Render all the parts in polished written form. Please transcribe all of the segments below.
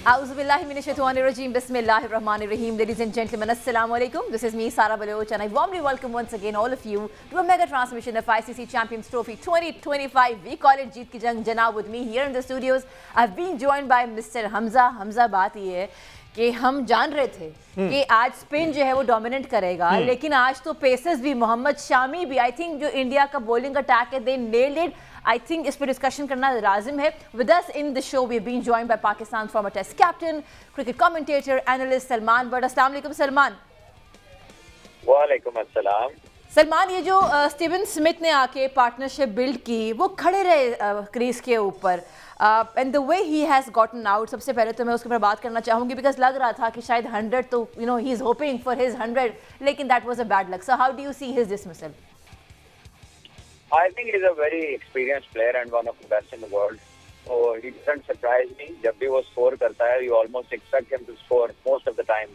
Auzubillahiminashaitanirrajim. Bismillahirrahmanirrahim. Ladies and gentlemen, assalamu alaikum. This is me, Sara Baloch, and I warmly welcome once again all of you to a mega transmission of ICC Champions Trophy 2025. We call it Jeet Ki Jang Janab. With me here in the studios, I've been joined by Mr. Hamza. Hamza, बात ये है कि हम जान रहे थे कि आज स्पिन जो है वो डोमिनेट करेगा, लेकिन आज तो पेसर्स भी, मोहम्मद शामी भी, आई थिंक जो इंडिया का बॉलिंग अटैक है, दे नेल्ड इट. I think इस पर डिस्कशन करना लाजिम है. With us in the show, we've been joined by Pakistan's former Test captain, cricket commentator, analyst Salman Butt. अस्सलाम वालेकुम Salman. वालेकुम अस्सलाम. सलमान, ये जो स्टीवन स्मिथ ने आके पार्टनरशिप बिल्ड की, वो खड़े रहे क्रीज के ऊपर, and the way he has gotten out. सबसे पहले तो मैं उसके ऊपर बात करना चाहूँगी, बिकॉज लग रहा था कि शायद 100 तो he is hoping for his 100, लेकिन that was a bad luck. So how do you see his dismissal? I think he's a very experienced player and one of the best in the world. So he doesn't surprise me. जब भी वो score करता है, you almost expect him to score most of the time.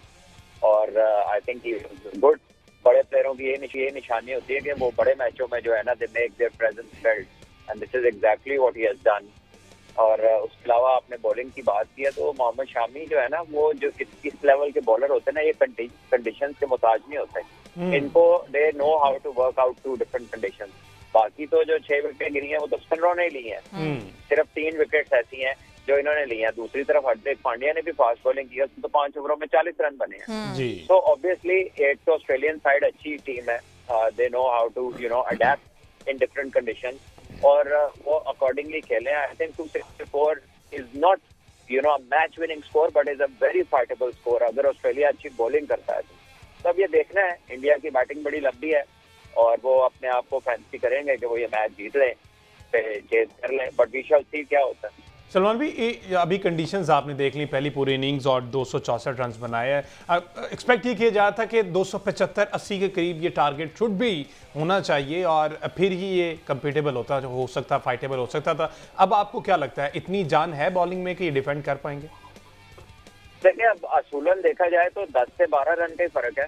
और I think he is good. बड़े प्लेयरों की ये निशानी होती है कि वो बड़े मैचों में जो है ना, they make their presence felt, and this is exactly what he has done. और उसके अलावा आपने बॉलिंग की बात की है, तो मोहम्मद शामी जो है ना, वो जो इस लेवल के बॉलर होते हैं ना, ये कंडीशंस के मुताज नहीं होते. इनको they know how to work out to different conditions. बाकी तो जो 6 विकेट गिरी हैं वो तो स्पिनरों ने ली हैं. सिर्फ 3 विकेट्स ऐसी हैं जो इन्होंने ली हैं. दूसरी तरफ हार्दिक पांड्या ने भी फास्ट बॉलिंग की है, तो 5 ओवरों में 40 रन बने हैं. तो ऑब्वियसली एक तो ऑस्ट्रेलियन साइड अच्छी टीम है. They know how to adapt in different condition, और वो अकॉर्डिंगली खेले. I think 264 is not match winning score, but is a very fightable score अगर ऑस्ट्रेलिया अच्छी बॉलिंग करता है. तो अब ये देखना है, इंडिया की बैटिंग बड़ी लंबी है और वो अपने आप को फैंसी करेंगे कि वो ये मैच जीत लें, चेज कर लें, बट वी शैल सी क्या होता है. सलमान भी, अभी कंडीशंस आपने देख ली, पहली पूरी इनिंग्स और 264 रन बनाए हैं. एक्सपेक्ट ये किया जाता था कि 275-80 के करीब ये टारगेट शुड भी होना चाहिए और फिर ही ये कम्पिटेबल हो सकता, फाइटेबल हो सकता था. अब आपको क्या लगता है, इतनी जान है बॉलिंग में कि ये डिफेंड कर पाएंगे? देखिए, अब असूलन देखा जाए तो 10 से 12 रन का ही फर्क है,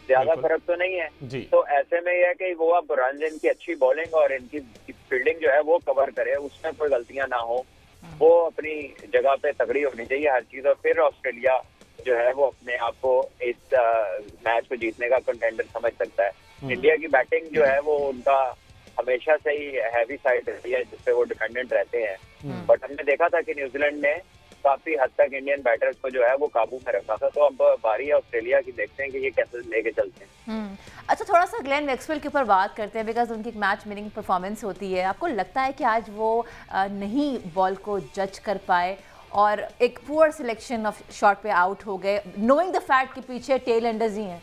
ज्यादा फर्क तो नहीं है. तो ऐसे में यह है कि वो अब रन की अच्छी बॉलिंग और इनकी फील्डिंग जो है वो कवर करे, उसमें कोई गलतियां ना हो, वो अपनी जगह पे तगड़ी होनी चाहिए हर चीज. और फिर ऑस्ट्रेलिया जो है वो अपने आप को इस मैच को जीतने का कंटेंडर समझ सकता है. इंडिया की बैटिंग जो है वो उनका हमेशा से ही हैवी साइड रहती है, जिसपे वो डिपेंडेंट रहते हैं. बट हमने देखा था कि न्यूजीलैंड ने काफी हद तक इंडियन बैटर्स को जो है वो काबू में रखा था. तो अब बारी है ऑस्ट्रेलिया की, देखते हैं कि ये कैसे लेके चलते हैं. अच्छा, थोड़ा सा ग्लेन मैक्सवेल के ऊपर बात करते हैं, बिकॉज उनकी एक मैच विनिंग परफॉर्मेंस होती है. आपको लगता है कि आज वो नहीं बॉल को जज कर पाए और एक पुअर सिलेक्शन ऑफ शॉट पे आउट हो गए, नोइंग द फैक्ट कि पीछे टेल एंडर्स ही हैं?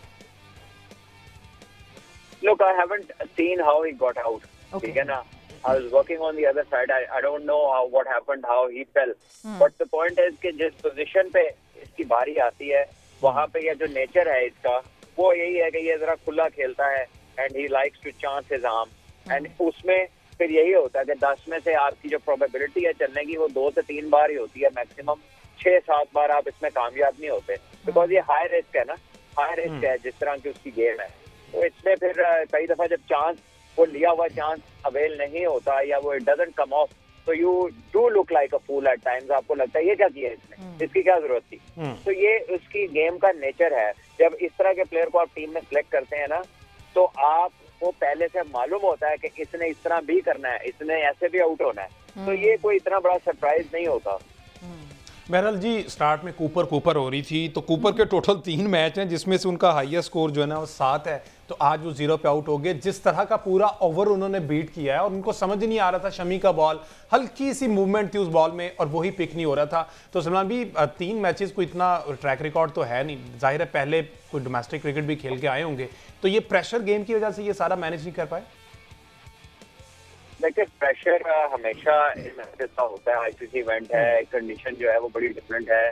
Look, I haven't seen how he got out. ठीक है ना, I was working on the other side. I don't know what happened, how he fell. But the point is कि जिस position पे इसकी बारी आती है, वहाँ पे ये जो नेचर है इसका, वो यही है कि ये जरा खुला खेलता है, and he likes to chance his arm. And उसमें फिर यही होता है कि 10 में से आपकी जो प्रोबेबिलिटी है चलने की, वो 2 से 3 बार ही होती है मैक्सिमम. 6-7 बार आप इसमें कामयाब नहीं होते, बिकॉज ये हाई रिस्क है ना, हाई रिस्क है जिस तरह की उसकी गेम है. तो इसमें फिर कई दफा जब चांस, वो लिया हुआ चांस अवेल नहीं होता या वो इट डजंट कम ऑफ, तो you do look like a fool at times. आपको लगता है ये क्या किया इसने, इसकी क्या जरूरत थी. तो ये उसकी गेम का नेचर है. जब इस तरह के प्लेयर को आप टीम में सिलेक्ट करते हैं ना, तो आपको पहले से मालूम होता है कि इसने इस तरह भी करना है, इसने ऐसे भी आउट होना है. तो ये कोई इतना बड़ा सरप्राइज नहीं होता. बहरहाल जी, स्टार्ट में कूपर हो रही थी, तो कूपर के टोटल 3 मैच हैं जिसमें से उनका हाईएस्ट स्कोर जो है ना वो 7 है. तो आज वो 0 पे आउट हो गए. जिस तरह का पूरा ओवर उन्होंने बीट किया है और उनको समझ नहीं आ रहा था, शमी का बॉल, हल्की सी मूवमेंट थी उस बॉल में और वही पिक नहीं हो रहा था. तो सलमान भी, 3 मैचेस को इतना ट्रैक रिकॉर्ड तो है नहीं, जाहिर है पहले कोई डोमेस्टिक क्रिकेट भी खेल के आए होंगे, तो ये प्रेशर गेम की वजह से ये सारा मैनेज नहीं कर पाए. देखिए, प्रेशर हमेशा ऐसा होता है. आईसीसी इवेंट है, कंडीशन जो है वो बड़ी डिफरेंट है.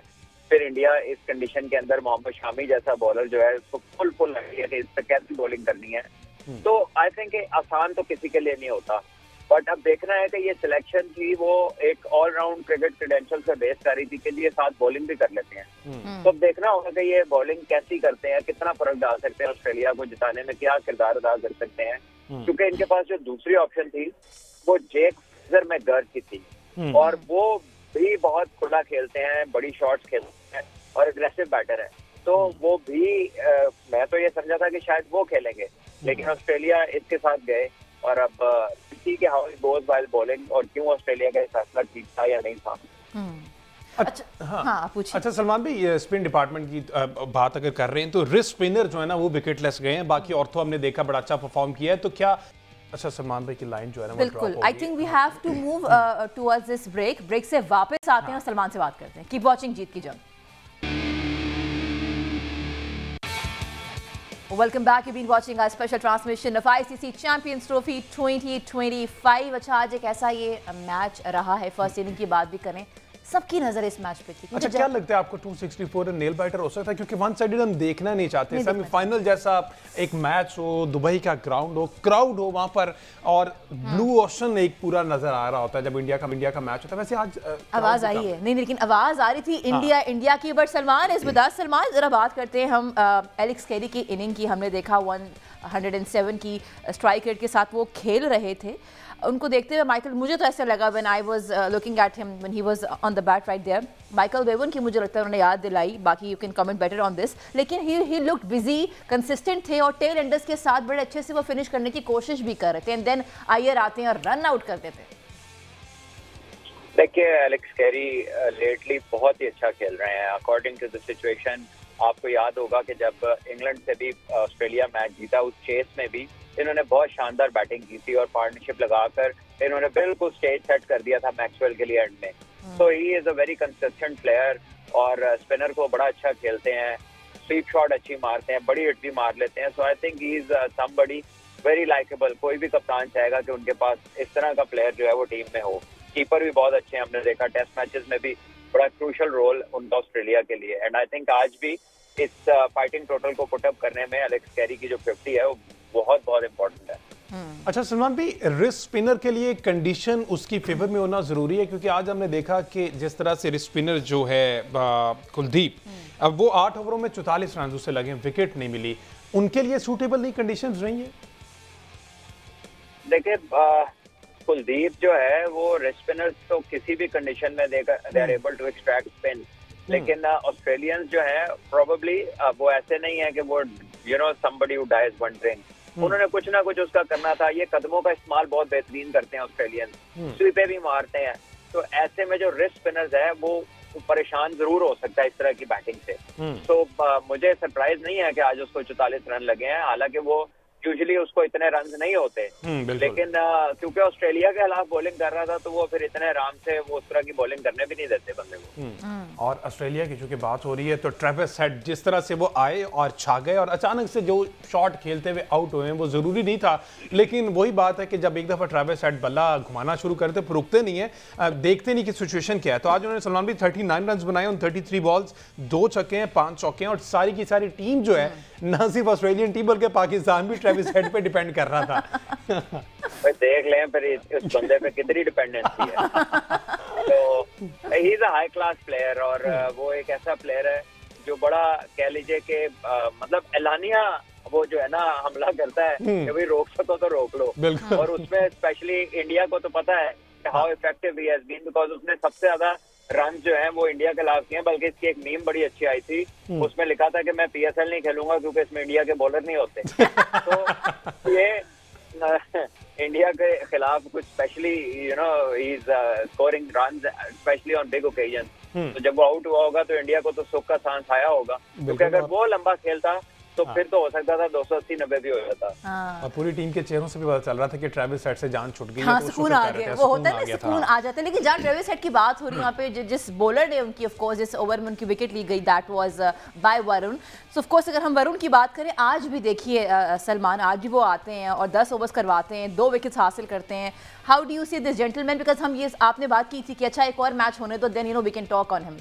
फिर इंडिया इस कंडीशन के अंदर मोहम्मद शामी जैसा बॉलर जो है, उसको फुल लगी है कि इस पर कैसी बॉलिंग करनी है. तो आई थिंक आसान तो किसी के लिए नहीं होता. बट अब देखना है कि ये सिलेक्शन थी वो एक ऑलराउंड क्रिकेट क्रेडेंशियल से बेस कर रही थी कि ये साथ बॉलिंग भी कर लेते हैं. तो अब देखना होगा कि ये बॉलिंग कैसी करते हैं, कितना फर्क डाल सकते हैं, ऑस्ट्रेलिया को जिताने में क्या किरदार अदा कर सकते हैं. क्योंकि इनके पास जो दूसरी ऑप्शन थी वो जेक मैकगर्थ की थी, और वो भी बहुत खुला खेलते हैं, बड़ी शॉट्स खेलते हैं और एग्रेसिव बैटर है। तो वो भी मैं तो ये समझा था कि शायद वो खेलेंगे, लेकिन ऑस्ट्रेलिया इसके साथ गए और अब किसी के how it goes while bowling और क्यों ऑस्ट्रेलिया का फैसला ठीक था या नहीं था। अच्छा हाँ पूछिए। अच्छा सलमान भाई, ये स्पिन डिपार्टमेंट की बात अगर कर रहे हैं तो रिस्ट स्पिनर जो है ना वो विकेटलेस गए हैं, बाकी और तो हमने देखा बड़ा अच्छा परफॉर्म किया है। तो क्या अच्छा सलमान भाई की लाइन जो है ना बिल्कुल, I think we have to move towards this break से वापस आते हैं और सलमान से बात करते हैं। कीप वॉचिंग जीत की जंग। Welcome back. You've been watching our special transmission of ICC Champions Trophy 2025. अच्छा, आज एक ऐसा ये मैच रहा है, फर्स्ट इनिंग की बात भी करें, सबकी नजर इस मैच पे थी। अच्छा, क्या लगता है आपको 264 नेल बाइटर हो सकता है? क्योंकि वन साइडेड हम देखना नहीं चाहते, सेमीफाइनल जैसा एक मैच हो, दुबई का ग्राउंड हो, क्राउड हो वहां पर, और ब्लू ओशन एक पूरा नजर आ रहा होता है जब इंडिया का मैच होता है। वैसे आज आवाज आई है नहीं, लेकिन आवाज आ रही थी इंडिया की। बट सलमान इस विद अस। सलमान, जरा बात करते हैं हम एलेक्स कैरी की इनिंग की। हमने देखा 107 की स्ट्राइक रेट के साथ वो खेल रहे थे। उनको देखते हुए माइकल, मुझे तो ऐसा लगा when I was looking at him when he was on the bat right there, Michael Bevan की मुझे लगता है उन्होंने याद दिलाई। बाकी you can comment better on this, लेकिन ही लुक्ड बिजी, कंसिस्टेंट थे और टेल एंडर्स के साथ बड़े अच्छे से वो फिनिश करने की कोशिश भी कर रहे थे। एंड देन आयर आते हैं और रन आउट कर देते हैं। देखिए, एलेक्स कैरी लेटली बहुत ही अच्छा खेल रहे हैं अकॉर्डिंग टू द सिचुएशन। आपको याद होगा कि जब इंग्लैंड से भी ऑस्ट्रेलिया मैच जीता, उस चेस में भी इन्होंने बहुत शानदार बैटिंग की थी और पार्टनरशिप लगाकर इन्होंने बिल्कुल स्टेज सेट कर दिया था मैक्सवेल के लिए एंड में। So he is a very consistent player और स्पिनर को बड़ा अच्छा खेलते हैं, स्वीप शॉट अच्छी मारते हैं, बड़ी हिट भी मार लेते हैं। So I think he is somebody very likeable. कोई भी कप्तान चाहेगा कि उनके पास इस तरह का प्लेयर जो है वो टीम में हो। कीपर भी बहुत अच्छे हैं, हमने देखा टेस्ट मैचेस में भी बड़ा क्रूशल रोल उनका ऑस्ट्रेलिया के लिए। एंड आई थिंक आज भी इस फाइटिंग टोटल को पुटअप करने में एलेक्स कैरी की जो 50 है वो बहुत इम्पोर्टेंट है। अच्छा सलमान भाई, रिस्ट स्पिनर के लिए कंडीशन उसकी फेवर में होना जरूरी है, क्योंकि आज हमने देखा कि जिस तरह से रिस्ट स्पिनर जो है कुलदीप, अब वो 8 ओवरों में 44 रन उसे लगे, विकेट नहीं मिली, उनके लिए सूटेबल नहीं कंडीशंस रही है? देखिए, कुलदीप जो है वो रिस्ट स्पिनर्स तो किसी भी कंडीशन में they are able to extract spin, लेकिन ऑस्ट्रेलियंस जो है प्रोबेबली वो ऐसे नहीं है कि वो somebody who dies wondering। उन्होंने कुछ ना कुछ उसका करना था। ये कदमों का इस्तेमाल बहुत बेहतरीन करते हैं ऑस्ट्रेलियंस, स्वीपे भी मारते हैं। तो ऐसे में जो रिस्ट स्पिनर्स है वो परेशान जरूर हो सकता है इस तरह की बैटिंग से। तो मुझे सरप्राइज नहीं है कि आज उसको 44 रन लगे हैं, हालांकि वो यूजुअली उसको इतने रन नहीं होते, लेकिन क्योंकि ऑस्ट्रेलिया के खिलाफ बॉलिंग कर रहा था तो वो फिर इतने आराम से वो उस तरह की बॉलिंग करने भी नहीं देते बंदे को। और ऑस्ट्रेलिया की चूंकि बात हो रही है तो ट्रेविस हेड जिस तरह से वो आए और छा गए और अचानक से जो शॉट खेलते हुए आउट हुए हैं वो जरूरी नहीं था, लेकिन वही बात है कि जब एक दफा ट्रेविस हेड बल्ला घुमाना शुरू करते फिर रुकते नहीं है, देखते नहीं कि सिचुएशन क्या है। तो आज उन्होंने सलमान भी 39 रन बनाए उन 33 बॉल्स, 2 छक्के हैं, 5 चौके हैं, और सारी की सारी टीम जो है ना सिर्फ ऑस्ट्रेलियन टीम बल्कि पाकिस्तान भी ट्रेविस हेड पे डिपेंड कर रहा था। देख लें फिर इस बंदे पे कितनी डिपेंडेंसी है। तो ही is a high class player और वो एक ऐसा प्लेयर है जो बड़ा कह लीजिए कि मतलब एलानिया वो जो है ना हमला करता है कि भाई रोक सको तो रोक लो। और उसमें स्पेशली इंडिया को तो पता है how effective he has been, because उसने सबसे ज्यादा रन जो है वो इंडिया के खिलाफ किए हैं। बल्कि इसकी एक मीम बड़ी अच्छी आई थी, उसमें लिखा था कि मैं PSL नहीं खेलूंगा क्योंकि इसमें इंडिया के बॉलर नहीं होते। तो ये इंडिया के खिलाफ कुछ specially he is scoring run specially on big occasion. तो जब वो आउट हुआ होगा तो इंडिया को तो सुख का सांस आया होगा, क्योंकि अगर वो लंबा खेलता तो फिर तो हो सकता था 280-90 भी हो जाता। और पूरी टीम के चेहरों से भी पता चल रहा था कि ट्रेविस हेड से जान छूट गई। हाँ, सुकून आ गया, वो होता है ना, सुकून आ जाता है। लेकिन जहाँ ट्रेविस हेड की बात हो रही है वहाँ पे जिस बॉलर ने उनकी ऑफ कोर्स जिस ओवर में उनकी विकेट ली गई, that was by Varun. So of course अगर हम वरुण की बात करें, आज भी देखिए सलमान, आज भी वो आते हैं और 10 ओवर्स करवाते हैं, 2 विकेट्स हासिल करते हैं। How do you see this gentleman? Because हम ये आपने बात की थी कि अच्छा एक और मैच होने तो then we can talk on him.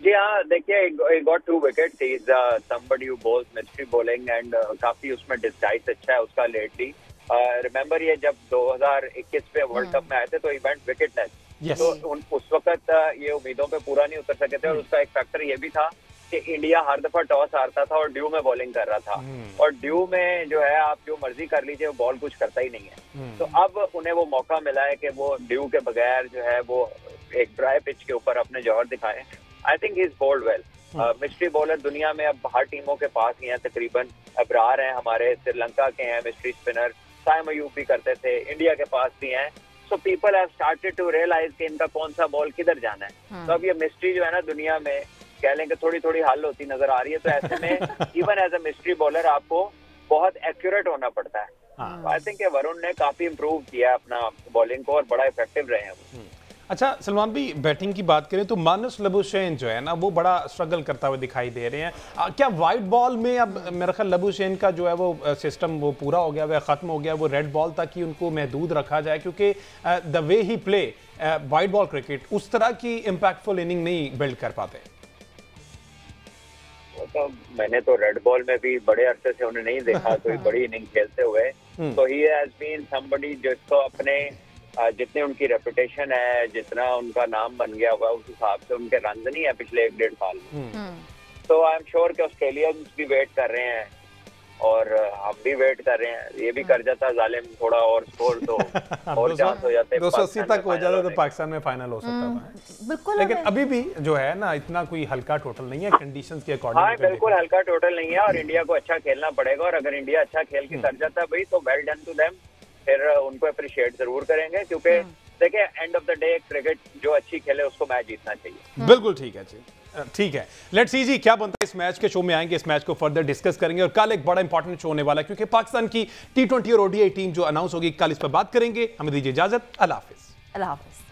जी हाँ, देखिए, he got 2 wickets. He is somebody who bowls mystery bowling and काफी उसमें डिस्चाइज अच्छा है उसका लेटली। रिमेम्बर ये जब 2021 पे वर्ल्ड कप में आए थे तो he went wicketless। तो उस वक्त ये उम्मीदों पे पूरा नहीं उतर सके थे और उसका एक फैक्टर ये भी था कि इंडिया हर दफा टॉस हारता था और ड्यू में बॉलिंग कर रहा था, और ड्यू में जो है आप जो मर्जी कर लीजिए, वो बॉल कुछ करता ही नहीं है। तो अब उन्हें वो मौका मिला है कि वो ड्यू के बगैर जो है वो एक ड्राई पिच के ऊपर अपने जौहर दिखाएं। I think he is bowled well. Mystery bowler दुनिया में अब हर टीमों के पास ही हैं तकरीबन। अबरार हैं हमारे, श्रीलंका के हैं मिस्ट्री स्पिनर, साइम अयूब भी करते थे, इंडिया के पास भी हैं। So people have started to realize कि इनका कौन सा बॉल किधर जाना है। तो अब ये मिस्ट्री जो है ना दुनिया में कह लें कि थोड़ी थोड़ी हल होती नजर आ रही है। तो ऐसे में even as a mystery bowler आपको बहुत एक्यूरेट होना पड़ता है। आई थिंक वरुण ने काफी इम्प्रूव किया अपना बॉलिंग को और बड़ा इफेक्टिव रहे हैं। अच्छा सलमान भाई, बैटिंग की बात करें तो मानस लबुशेन जो है ना वो बड़ा स्ट्रगल करता हुआ दिखाई दे रहे हैं। क्या वाइट बॉल में अब मेरा ख्याल लबुशेन का जो है वो सिस्टम वो पूरा हो गया, वह ख़त्म हो गया, वो रेड बॉल तक ही उनको महदूद रखा जाए, क्योंकि the way he play white ball cricket उस तरह की इम्पैक्टफुल इनिंग नहीं बिल्ड कर पाते। तो मैंने तो रेड बॉल में भी बड़े अरसे से उन्हें नहीं देखा कोई बड़ी इनिंग खेलते हुए। तो ही हैज बीन समबडी जिसको अपने जितने उनकी रेपुटेशन है, जितना उनका नाम बन गया हुआ, उस हिसाब से उनके रन नहीं है पिछले 1-1.5 साल में। तो आई एम श्योर कि ऑस्ट्रेलियंस भी वेट कर रहे हैं और हम भी वेट कर रहे हैं। ये भी कर जाता जालिम थोड़ा और स्कोर तो और चांस हो जाते, 280 तक हो जाता तो पाकिस्तान में फाइनल हो सकता था। बिल्कुल, लेकिन अभी भी जो है ना इतना कोई हल्का टोटल नहीं है कंडीशंस के अकॉर्डिंग। हाँ बिल्कुल हल्का टोटल नहीं है, और इंडिया को अच्छा खेलना पड़ेगा। और अगर इंडिया अच्छा खेल के कर जाता है भाई तो वेल डन टू देम, फिर उनको अप्रिशिएट जरूर करेंगे। क्योंकि देखिए end of the day cricket जो अच्छी खेले उसको मैच जीतना चाहिए। बिल्कुल ठीक है जी, ठीक है। लेट्स सी जी क्या बनता है। इस मैच के शो में आएंगे, इस मैच को फर्दर डिस्कस करेंगे, और कल एक बड़ा इंपॉर्टेंट शो होने वाला है क्योंकि पाकिस्तान की T20 और ODI टीम जो अनाउंस होगी, कल इस पर बात करेंगे। हमें दीजिए इजाजत। अल्लाह हाफिज। अल्लाह हाफिज।